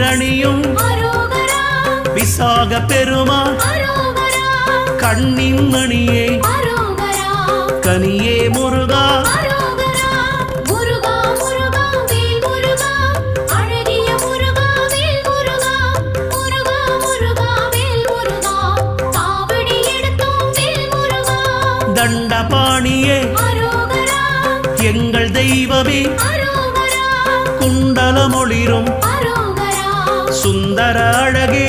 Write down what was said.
தேரணியும் விசாக பெருமான் கண்ணின் மணியே கனியே முருகா தண்டபாணியே எங்கள் தெய்வமே குண்டலமொளிரும் சுந்தர அழகே